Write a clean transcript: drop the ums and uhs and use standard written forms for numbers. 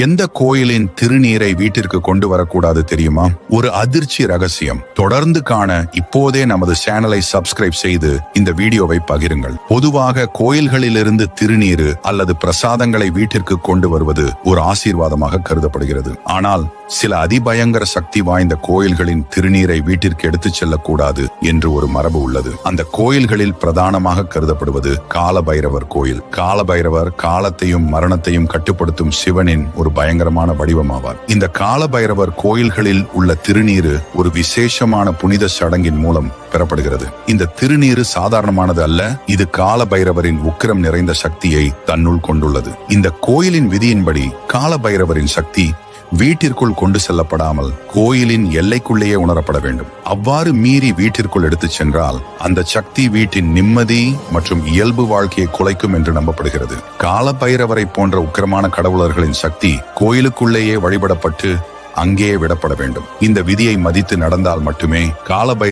எந்த கோயிலின் திருநீரை வீட்டிற்கு கொண்டு வரக்கூடாது தெரியுமா? ஒரு அதிர்ச்சி ரகசியம். தொடர்ந்து காண இப்போதே நமது சேனலை சப்ஸ்கிரைப் செய்து இந்த வீடியோவை பகிருங்கள். பொதுவாக கோயில்களிலிருந்து திருநீரு அல்லது பிரசாதங்களை வீட்டிற்கு கொண்டு வருவது ஒரு ஆசீர்வாதமாக கருதப்படுகிறது. ஆனால் சில அதிபயங்கர சக்தி வாய்ந்த கோயில்களின் திருநீரை வீட்டிற்கு எடுத்துச் செல்லக்கூடாது என்று ஒரு மரபு உள்ளது. அந்த கோயில்களில் பிரதானமாக கருதப்படுவது காலபைரவர் கோயில். காலபைரவர் காலத்தையும் மரணத்தையும் கட்டுப்படுத்தும் சிவனின் ஒரு பயங்கரமான வடிவமாவார். இந்த காலபைரவர் கோயில்களில் உள்ள திருநீரு ஒரு விசேஷமான புனித சடங்கின் மூலம் பெறப்படுகிறது. இந்த திருநீரு சாதாரணமானது அல்ல. இது காலபைரவரின் உக்கிரம் நிறைந்த சக்தியை தன்னுள் கொண்டுள்ளது. இந்த கோயிலின் விதியின்படி காலபைரவரின் சக்தி வீட்டிற்குள் கொண்டு செல்லப்படாமல் கோயிலின் எல்லைக்குள்ளேயே உணரப்பட வேண்டும். அவ்வாறு மீறி வீட்டிற்குள் எடுத்துச் சென்றால் அந்த சக்தி வீட்டின் நிம்மதி மற்றும் இயல்பு வாழ்க்கையை குலைக்கும் என்று நம்பப்படுகிறது. காலபைரவரை போன்ற உக்கிரமான கடவுளர்களின் சக்தி கோயிலுக்குள்ளேயே வழிபடப்பட்டு அங்கேயே விடப்பட வேண்டும். இந்த விதியை மதித்து நடந்தால் மட்டுமே காலபைரவர்